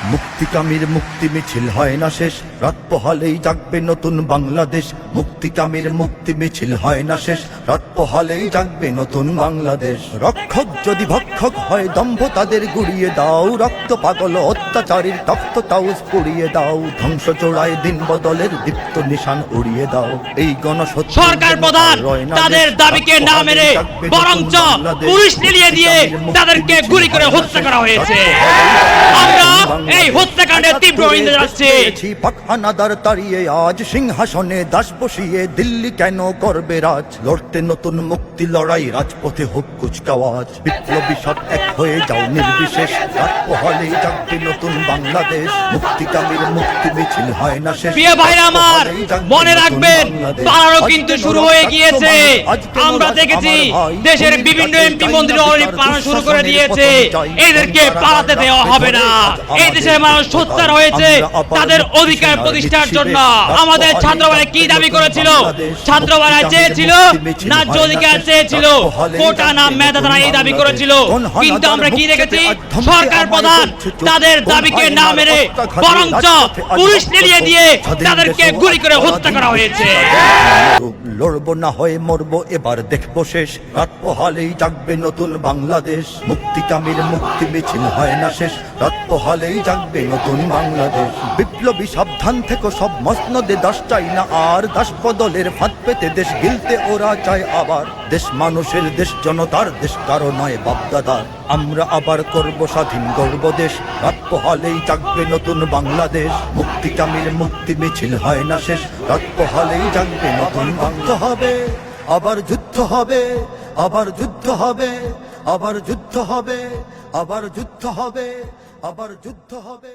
মুক্তিকামীর মুক্তি মিছিল হয় না শেষ, রাত পোহালেই জাগবে নতুন বাংলাদেশ। মুক্তিকামীর মুক্তি মিছিল হয় না শেষ, রাত পোহালেই জাগবে নতুন বাংলাদেশ। রক্ষক যদি ভক্ষক হয় দম্ভ তাদের গুড়িয়ে দাও, রক্ত পাগল অত্যাচারীর তপ্ত তাউজ পুড়িয়ে দাও। ধ্বংস চোরায় দিন বদলের দীপ্ত নিশান উড়িয়ে দাও। এই গণসত্য সরকার প্রধান তাদের দাবিকে না মেনে বরঞ্চ পুলিশ নিয়ে দিয়ে তাদেরকে গুলি করে হত্যা করা হয়েছে। আমরা এই হত্যাকাণ্ডের তীব্র নিন্দা জানাচ্ছি। পাকহানাদার তাড়িয়ে আজ সিংহাসনে দাস বসিয়ে দিল্লি কেন করবে রাজ? লড়তে নতুন মুক্তি লড়াই রাজপথে হোক কুচকাওয়াজ। বিপ্লবী সব এক হয়ে যাও নির্বিশেষ, রাত পোহালেই জাগবে নতুন বাংলাদেশ। মুক্তিকামীর মুক্তি মিছিল হয় না শেষ। প্রিয় ভাইরা আমার, মনে রাখবেন পালানো কিন্তু শুরু হয়ে গিয়েছে। আমরা দেখেছি দেশের বিভিন্ন এমপি মন্ত্রী অলরেডি পালানো শুরু করে দিয়েছে। এদেরকে পালাতে দেওয়া হবে না। এই দেশের মানুষ সোচ্চার হয়েছে তাদের অধিকার প্রতিষ্ঠার জন্য। আমাদের ছাত্রবারা কি দাবি করেছিল? ছাত্রবারা চেয়েছিল ন্যায্য অধিকার চেয়েছিল, কোটা না মেধা তারা এই দাবি করেছিল। কিন্তু আমরা কি দেখেছি? সরকার প্রধান তাদের দাবিকে না মেনে বরঞ্চ পুলিশ নিয়ে দিয়ে তাদেরকে গুলি করে হত্যা করা হয়েছে। লড়বো না হয়ে মরবো এবার দেখবো শেষ, রাত পোহালেই জাগবে নতুন বাংলাদেশ। মুক্তিকামীর মুক্তি মিছিল হয় না শেষ, রাত পোহালেই জাগবে নতুন বাংলাদেশ। বিপ্লবী সাবধান থেকে সব মসনদে দাস চাই না আর, দাস বদলের ফাঁদ পেতে দেশ গিলতে ওরা চায় আবার। দেশ মানুষের, দেশ জনতার, দেশ কারো নয় বাপদাদার। আমরা আবার করব স্বাধীন গর্ব দেশ, রাত পোহালেই জাগবে নতুন বাংলাদেশ। মুক্তিকামীর মুক্তি মিছিল হয় না শেষ, রাত পোহালেই জাগবে নতুন বাংলা হবে। আবার যুদ্ধ হবে, আবার যুদ্ধ হবে, আবার যুদ্ধ হবে, আবার যুদ্ধ হবে, আবার যুদ্ধ হবে।